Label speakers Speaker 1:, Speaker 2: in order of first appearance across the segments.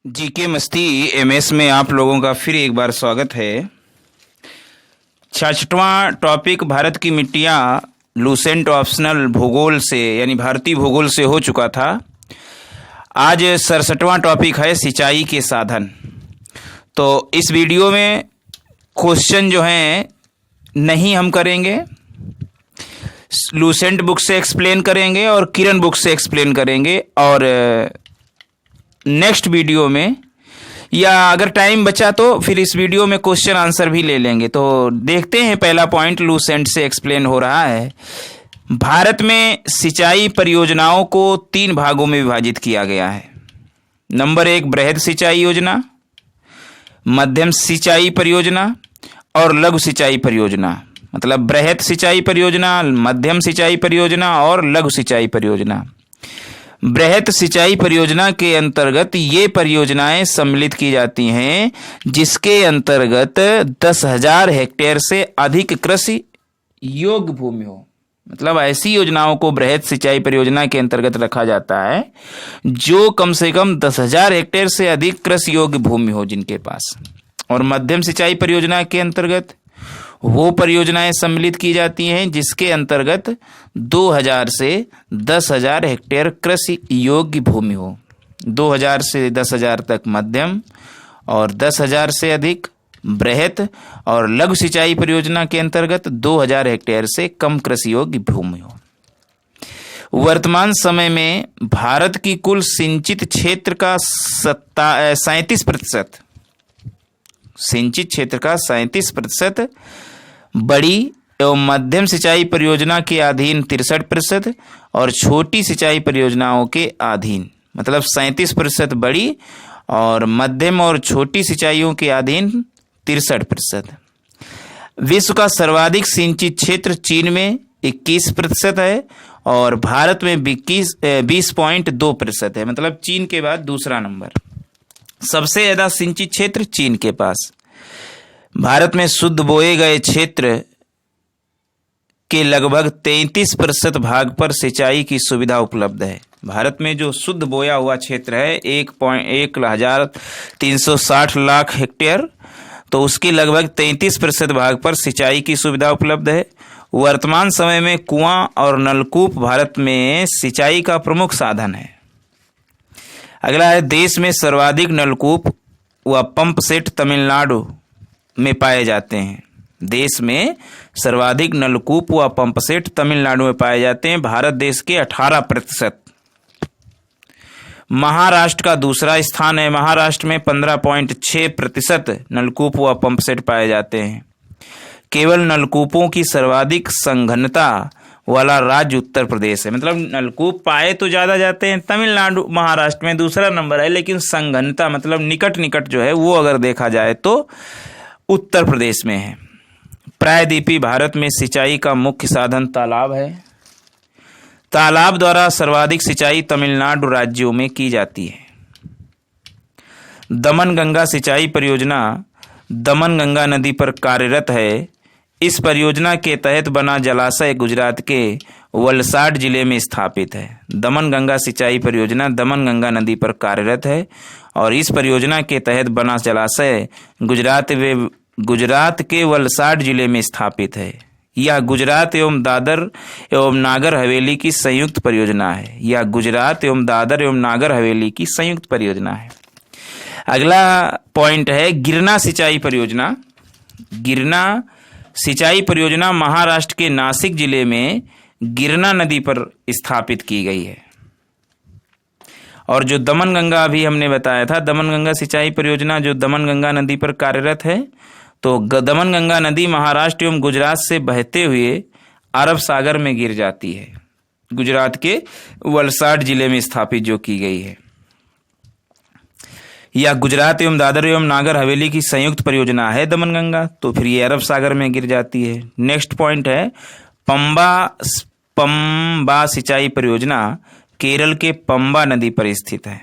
Speaker 1: GK मस्ती MS में आप लोगों का फिर एक बार स्वागत है। 66वां टॉपिक भारत की मिट्टियाँ लूसेंट ऑप्शनल भूगोल से यानी भारतीय भूगोल से हो चुका था। आज 67वां टॉपिक है सिंचाई के साधन। तो इस वीडियो में क्वेश्चन जो हैं नहीं हम करेंगे, लूसेंट बुक से एक्सप्लेन करेंगे और किरण बुक से एक्सप्लेन करेंगे। और नेक्स्ट वीडियो में या अगर टाइम बचा तो फिर इस वीडियो में क्वेश्चन आंसर भी ले लेंगे। तो देखते हैं, पहला पॉइंट लूसेंट से एक्सप्लेन हो रहा है। भारत में सिंचाई परियोजनाओं को 3 भागों में विभाजित किया गया है। नंबर 1 बृहद सिंचाई योजना, मध्यम सिंचाई परियोजना और लघु सिंचाई परियोजना। मतलब बृहद सिंचाई परियोजना, मध्यम सिंचाई परियोजना और लघु सिंचाई परियोजना। बृहद सिंचाई परियोजना के अंतर्गत ये परियोजनाएं सम्मिलित की जाती हैं जिसके अंतर्गत 10,000 हेक्टेयर से अधिक कृषि योग्य भूमि हो। मतलब ऐसी योजनाओं को बृहद सिंचाई परियोजना के अंतर्गत रखा जाता है जो कम से कम 10,000 हेक्टेयर से अधिक कृषि योग्य भूमि हो जिनके पास। और मध्यम सिंचाई परियोजना के अंतर्गत वो परियोजनाएं सम्मिलित की जाती हैं जिसके अंतर्गत 2,000 से 10,000 हेक्टेयर कृषि योग्य भूमि हो। 2,000 से 10,000 तक मध्यम और 10,000 से अधिक बृहद। और लघु सिंचाई परियोजना के अंतर्गत 2,000 हेक्टेयर से कम कृषि योग्य भूमि हो। वर्तमान समय में भारत की कुल सिंचित क्षेत्र का 37%, सिंचित क्षेत्र का 37% बड़ी एवं मध्यम सिंचाई परियोजना के अधीन 63% और छोटी सिंचाई परियोजनाओं के अधीन। मतलब 37% बड़ी और मध्यम और छोटी सिंचाइयों के अधीन 63%। विश्व का सर्वाधिक सिंचित क्षेत्र चीन में 21% है और भारत में 20.2% है। मतलब चीन के बाद दूसरा नंबर। सबसे ज्यादा सिंचित क्षेत्र चीन के पास। भारत में शुद्ध बोए गए क्षेत्र के लगभग 33% भाग पर सिंचाई की सुविधा उपलब्ध है। भारत में जो शुद्ध बोया हुआ क्षेत्र है 1,360 लाख हेक्टेयर, तो उसके लगभग 33% भाग पर सिंचाई की सुविधा उपलब्ध है। वर्तमान समय में कुआं और नलकूप भारत में सिंचाई का प्रमुख साधन है। अगला है, देश में सर्वाधिक नलकूप व पंप सेट तमिलनाडु में पाए जाते हैं। देश में सर्वाधिक नलकूप व पंप सेट तमिलनाडु में पाए जाते हैं। भारत देश के 18%। महाराष्ट्र का दूसरा स्थान है। महाराष्ट्र में 15.6% नलकूप व पंप सेट पाए जाते हैं। केवल नलकूपों की सर्वाधिक संघनता वाला राज्य उत्तर प्रदेश है। मतलब नलकूप पाए तो ज़्यादा जाते हैं तमिलनाडु, महाराष्ट्र में दूसरा नंबर है, लेकिन संघनता मतलब निकट निकट जो है वो अगर देखा जाए तो उत्तर प्रदेश में है। प्रायद्वीपीय भारत में सिंचाई का मुख्य साधन तालाब है। तालाब द्वारा सर्वाधिक सिंचाई तमिलनाडु राज्यों में की जाती है। दमन गंगा सिंचाई परियोजना दमन गंगा नदी पर कार्यरत है। इस परियोजना के तहत बना जलाशय गुजरात के वलसाड जिले में स्थापित है। दमन गंगा सिंचाई परियोजना दमन गंगा नदी पर कार्यरत है और इस परियोजना के तहत बना जलाशय गुजरात के वलसाड जिले में स्थापित है। यह गुजरात एवं दादर एवं नागर हवेली की संयुक्त परियोजना है। यह गुजरात एवं दादर एवं नागर हवेली की संयुक्त परियोजना है। अगला पॉइंट है गिरना सिंचाई परियोजना। गिरना सिंचाई परियोजना महाराष्ट्र के नासिक जिले में गिरना नदी पर स्थापित की गई है। और जो दमन गंगा अभी हमने बताया था, दमन गंगा सिंचाई परियोजना जो दमन गंगा नदी पर कार्यरत है, तो दमन गंगा नदी महाराष्ट्र एवं गुजरात से बहते हुए अरब सागर में गिर जाती है। गुजरात के वलसाड जिले में स्थापित जो की गई है। यह गुजरात एवं दादर एवं नागर हवेली की संयुक्त परियोजना है दमन गंगा, तो फिर ये अरब सागर में गिर जाती है। नेक्स्ट पॉइंट है पंबा सिंचाई परियोजना केरल के पंबा नदी पर स्थित है।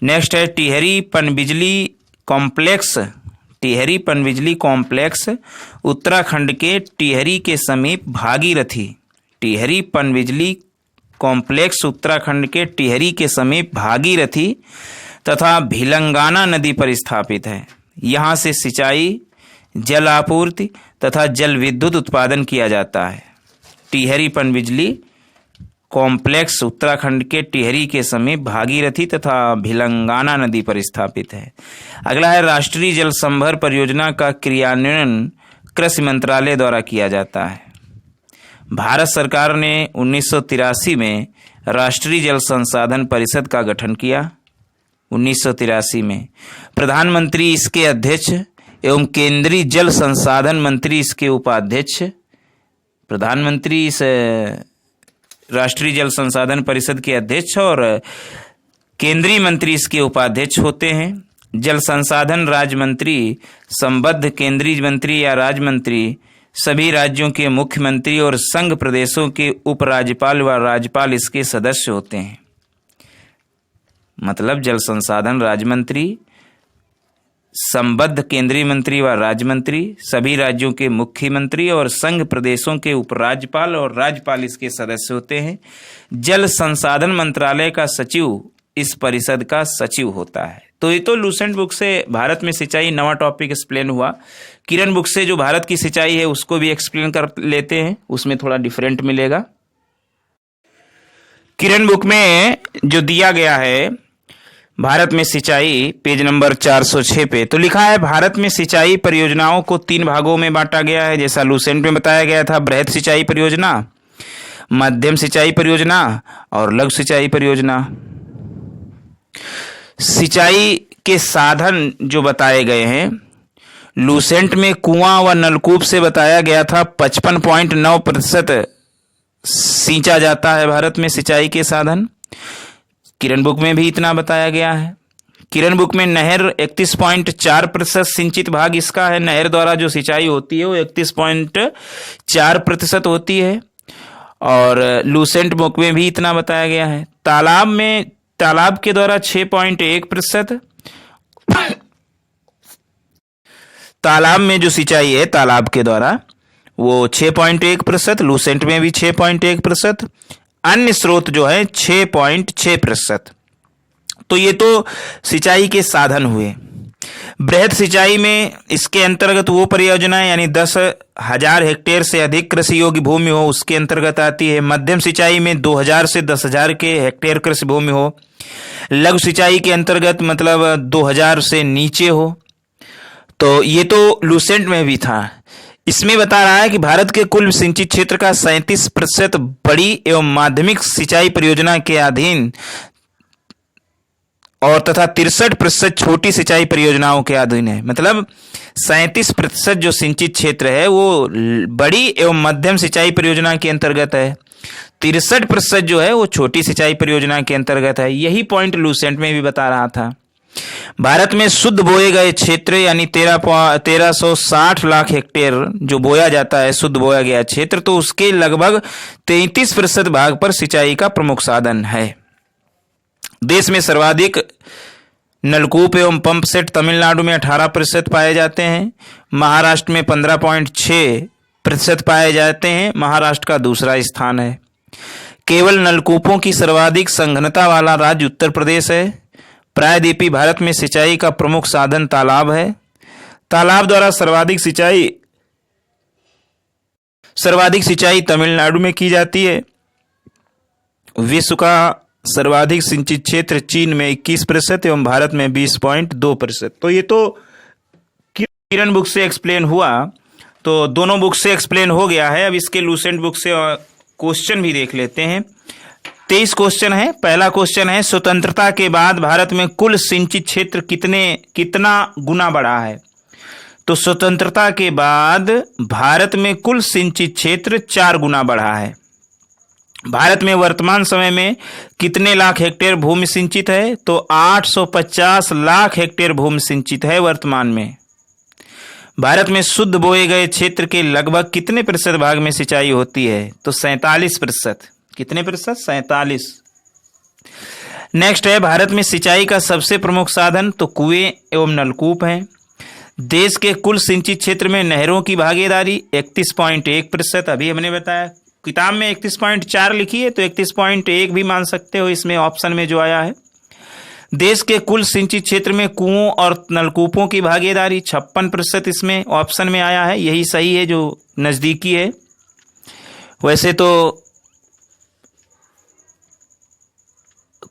Speaker 1: नेक्स्ट है टिहरी पनबिजली कॉम्प्लेक्स। टिहरी पनबिजली कॉम्प्लेक्स उत्तराखंड के टिहरी के समीप भागीरथी। टिहरी पनबिजली कॉम्प्लेक्स उत्तराखंड के टिहरी के समीप भागीरथी तथा भिलंगाना नदी पर स्थापित है। यहाँ से सिंचाई, जल आपूर्ति तथा जल विद्युत उत्पादन किया जाता है। टिहरी पनबिजली कॉम्प्लेक्स उत्तराखंड के टिहरी के समीप भागीरथी तथा भिलंगाना नदी पर स्थापित है। अगला है राष्ट्रीय जल संभर परियोजना का क्रियान्वयन कृषि मंत्रालय द्वारा किया जाता है। भारत सरकार ने 1983 में राष्ट्रीय जल संसाधन परिषद का गठन किया। 1983 में प्रधानमंत्री इसके अध्यक्ष एवं केंद्रीय जल संसाधन मंत्री इसके उपाध्यक्ष। प्रधानमंत्री इस राष्ट्रीय जल संसाधन परिषद के अध्यक्ष और केंद्रीय मंत्री इसके उपाध्यक्ष होते हैं। जल संसाधन राज्य मंत्री, संबद्ध केंद्रीय मंत्री या राज्य मंत्री सभी राज्यों के मुख्यमंत्री और संघ प्रदेशों के उपराज्यपाल व राज्यपाल इसके सदस्य होते हैं। मतलब जल संसाधन राज्य मंत्री, संबद्ध केंद्रीय मंत्री व राज्य मंत्री, सभी राज्यों के मुख्यमंत्री और संघ प्रदेशों के उपराज्यपाल और राज्यपाल इसके सदस्य होते हैं। जल संसाधन मंत्रालय का सचिव इस परिषद का सचिव होता है। तो ये तो लूसेंट बुक से भारत में सिंचाई नवा टॉपिक एक्सप्लेन हुआ। किरण बुक से जो भारत की सिंचाई है उसको भी एक्सप्लेन कर लेते हैं, उसमें थोड़ा डिफरेंट मिलेगा। किरण बुक में जो दिया गया है भारत में सिंचाई, पेज नंबर 406 पे तो लिखा है भारत में सिंचाई परियोजनाओं को 3 भागों में बांटा गया है। जैसा लूसेंट में बताया गया था, बृहद सिंचाई परियोजना, मध्यम सिंचाई परियोजना और लघु सिंचाई परियोजना। सिंचाई के साधन जो बताए गए हैं, लूसेंट में कुआं व नलकूप से बताया गया था 55.9% सींचा जाता है भारत में सिंचाई के साधन। किरण बुक में भी इतना बताया गया है। किरण बुक में नहर 31.4% सिंचित भाग इसका है। नहर द्वारा जो सिंचाई होती है वो 31.4% होती है। और लूसेंट बुक में भी इतना बताया गया है। तालाब के द्वारा 6.1%। तालाब में जो सिंचाई है तालाब के द्वारा वो 6.1%, लूसेंट में भी 6.1%। अन्य स्रोत जो है 6.6%। तो ये तो सिंचाई के साधन हुए। बृहद सिंचाई में इसके अंतर्गत वो परियोजनाएं यानी 10,000 हेक्टेयर से अधिक कृषि योग्य भूमि हो उसके अंतर्गत आती है। मध्यम सिंचाई में 2,000 से 10,000 के हेक्टेयर कृषि भूमि हो। लघु सिंचाई के अंतर्गत मतलब 2,000 से नीचे हो। तो ये तो लूसेंट में भी था। इसमें बता रहा है कि भारत के कुल सिंचित क्षेत्र का 37% बड़ी एवं माध्यमिक सिंचाई परियोजना के अधीन और तथा 63% छोटी सिंचाई परियोजनाओं के अधीन है। मतलब 37% जो सिंचित क्षेत्र है वो बड़ी एवं मध्यम सिंचाई परियोजना के अंतर्गत है। 63% जो है वो छोटी सिंचाई परियोजना के अंतर्गत है। यही पॉइंट लूसेंट में भी बता रहा था। भारत में शुद्ध बोए गए क्षेत्र यानी 1360 लाख हेक्टेयर जो बोया जाता है, शुद्ध बोया गया क्षेत्र, तो उसके लगभग 33% भाग पर सिंचाई का प्रमुख साधन है। देश में सर्वाधिक नलकूप एवं पंप सेट तमिलनाडु में 18% पाए जाते हैं। महाराष्ट्र में 15.6% पाए जाते हैं। महाराष्ट्र का दूसरा स्थान है। केवल नलकूपों की सर्वाधिक संघनता वाला राज्य उत्तर प्रदेश है। प्रायद्वीपीय भारत में सिंचाई का प्रमुख साधन तालाब है। तालाब द्वारा सर्वाधिक सिंचाई तमिलनाडु में की जाती है। विश्व का सर्वाधिक सिंचित क्षेत्र चीन में 21% एवं भारत में 20.2%। तो ये तो किरण बुक से एक्सप्लेन हुआ। तो दोनों बुक से एक्सप्लेन हो गया है। अब इसके लूसेंट बुक से क्वेश्चन भी देख लेते हैं। 23 क्वेश्चन है। पहला क्वेश्चन है, स्वतंत्रता के बाद भारत में कुल सिंचित क्षेत्र कितना गुना बढ़ा है? तो स्वतंत्रता के बाद भारत में कुल सिंचित क्षेत्र 4 गुना बढ़ा है। भारत में वर्तमान समय में कितने लाख हेक्टेयर भूमि सिंचित है? तो 850 लाख हेक्टेयर भूमि सिंचित है वर्तमान में। भारत में शुद्ध बोए गए क्षेत्र के लगभग कितने प्रतिशत भाग में सिंचाई होती है? तो 47%। कितने प्रतिशत? 47। नेक्स्ट है, भारत में सिंचाई का सबसे प्रमुख साधन तो कुएं एवं नलकूप हैं। देश के कुल सिंचित क्षेत्र में नहरों की भागीदारी 31.1%। अभी हमने बताया, किताब में 31.4 लिखी है तो 31.1 भी मान सकते हो, इसमें ऑप्शन में जो आया है। देश के कुल सिंचित क्षेत्र में कुओं और नलकूपों की भागीदारी 56% इसमें ऑप्शन में आया है, यही सही है जो नज़दीकी है। वैसे तो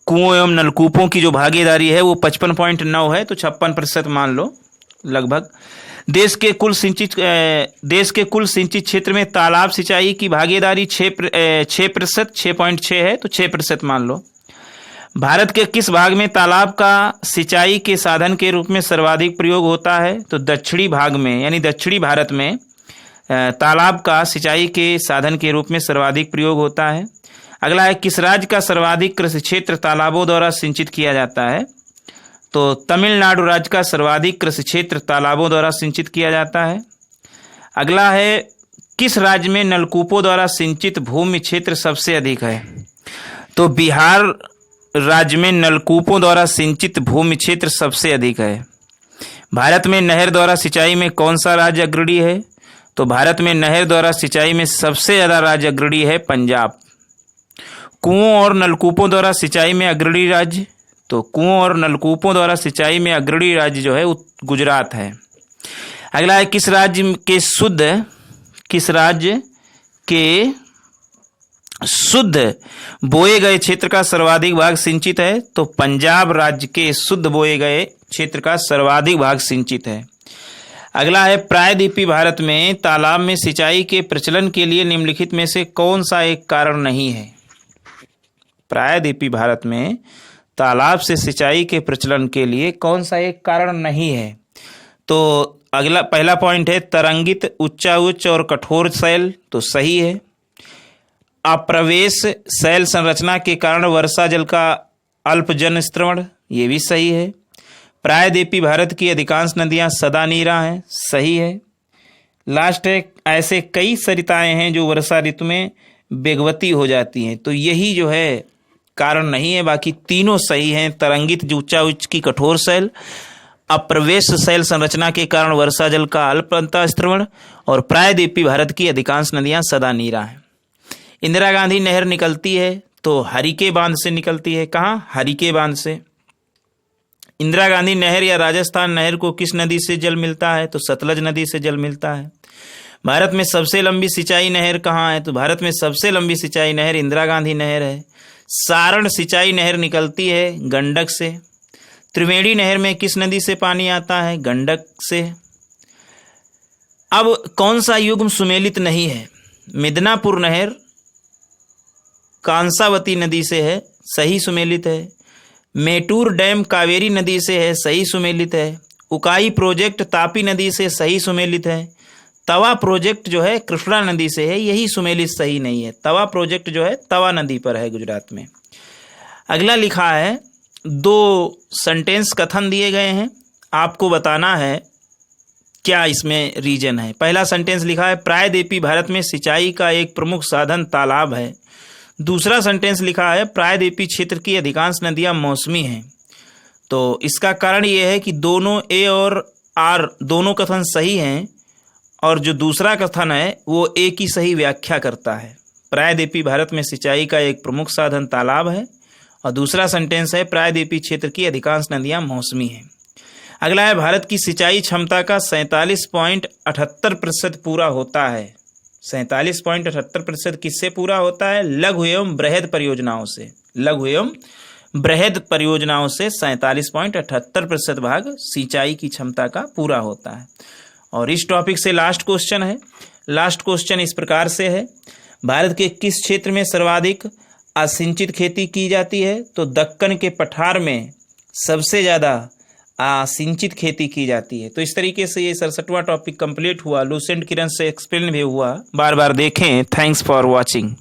Speaker 1: कुओं एवं नलकूपों की जो भागीदारी है वो 55.9 है, तो 56% मान लो लगभग। देश के कुल सिंचित क्षेत्र में तालाब सिंचाई की भागीदारी 6%, 6.6 है, तो 6% मान लो। भारत के किस भाग में तालाब का सिंचाई के साधन के रूप में सर्वाधिक प्रयोग होता है? तो दक्षिणी भाग में, यानी दक्षिणी भारत में तालाब का सिंचाई के साधन के रूप में सर्वाधिक प्रयोग होता है। अगला है, किस राज्य का सर्वाधिक कृषि क्षेत्र तालाबों द्वारा सिंचित किया जाता है? तो तमिलनाडु राज्य का सर्वाधिक कृषि क्षेत्र तालाबों द्वारा सिंचित किया जाता है। अगला है, किस राज्य में नलकूपों द्वारा सिंचित भूमि क्षेत्र सबसे अधिक है? तो बिहार राज्य में नलकूपों द्वारा सिंचित भूमि क्षेत्र सबसे अधिक है। भारत में नहर द्वारा सिंचाई में कौन सा राज्य अग्रणी है? तो भारत में नहर द्वारा सिंचाई में सबसे ज़्यादा राज्य अग्रणी है पंजाब। कुओं और नलकूपों द्वारा सिंचाई में अग्रणी राज्य, तो कुओं और नलकूपों द्वारा सिंचाई में अग्रणी राज्य जो है गुजरात है। अगला है, किस राज्य के शुद्ध बोए गए क्षेत्र का सर्वाधिक भाग सिंचित है? तो पंजाब राज्य के शुद्ध बोए गए क्षेत्र का सर्वाधिक भाग सिंचित है। अगला है, प्रायद्वीपीय भारत में तालाब में सिंचाई के प्रचलन के लिए निम्नलिखित में से कौन सा एक कारण नहीं है? प्रायद्वीपीय भारत में तालाब से सिंचाई के प्रचलन के लिए कौन सा एक कारण नहीं है? तो अगला पहला पॉइंट है, तरंगित उच्च और कठोर शैल, तो सही है। अप्रवेश शैल संरचना के कारण वर्षा जल का अल्प जन स्त्रवण, ये भी सही है। प्रायद्वीपीय भारत की अधिकांश नदियां सदा नीरा हैं, सही है। लास्ट है, ऐसे कई सरिताएं हैं जो वर्षा ऋतु में बेगवती हो जाती हैं, तो यही जो है कारण नहीं है, बाकी तीनों सही हैं। तरंगित उच्च की कठोर शैल, अप्रवेश शैल संरचना के कारण वर्षा जल का अल्प अंतःस्त्रवण, और प्रायद्वीपीय भारत की अधिकांश नदियां सदा नीरा हैं। इंदिरा गांधी नहर निकलती है तो हरिके बांध से निकलती है। कहाँ? हरिके बांध से। इंदिरा गांधी नहर या राजस्थान नहर को किस नदी से जल मिलता है? तो सतलज नदी से जल मिलता है। भारत में सबसे लंबी सिंचाई नहर कहाँ है? तो भारत में सबसे लंबी सिंचाई नहर इंदिरा गांधी नहर है। सारण सिंचाई नहर निकलती है गंडक से। त्रिवेणी नहर में किस नदी से पानी आता है? गंडक से। अब कौन सा युग्म सुमेलित नहीं है? मिदनापुर नहर कांसावती नदी से है, सही सुमेलित है। मेटूर डैम कावेरी नदी से है, सही सुमेलित है। उकाई प्रोजेक्ट तापी नदी से, सही सुमेलित है। तवा प्रोजेक्ट जो है कृष्णा नदी से है, यही सुमेलित सही नहीं है। तवा प्रोजेक्ट जो है तवा नदी पर है गुजरात में। अगला लिखा है, 2 सेंटेंस कथन दिए गए हैं, आपको बताना है क्या इसमें रीजन है। पहला सेंटेंस लिखा है, प्रायद्वीपीय भारत में सिंचाई का एक प्रमुख साधन तालाब है। दूसरा सेंटेंस लिखा है, प्रायद्वीपीय क्षेत्र की अधिकांश नदियां मौसमी हैं। तो इसका कारण यह है कि दोनों ए और आर दोनों कथन सही हैं, और जो दूसरा कथन है वो ए की सही व्याख्या करता है। प्रायद्वीपीय भारत में सिंचाई का एक प्रमुख साधन तालाब है, और दूसरा सेंटेंस है, प्रायद्वीपीय क्षेत्र की अधिकांश नदियां मौसमी हैं। अगला है, भारत की सिंचाई क्षमता का 47.78% पूरा होता है। 47.78% किससे पूरा होता है? लघु एवं बृहद परियोजनाओं से। लघु एवं बृहद परियोजनाओं से 47.78% भाग सिंचाई की क्षमता का पूरा होता है। और इस टॉपिक से लास्ट क्वेश्चन है। लास्ट क्वेश्चन इस प्रकार से है, भारत के किस क्षेत्र में सर्वाधिक असिंचित खेती की जाती है? तो दक्कन के पठार में सबसे ज़्यादा असिंचित खेती की जाती है। तो इस तरीके से ये 67वां टॉपिक कंप्लीट हुआ। लूसेंट किरण से एक्सप्लेन भी हुआ। बार बार देखें। Thanks for watching.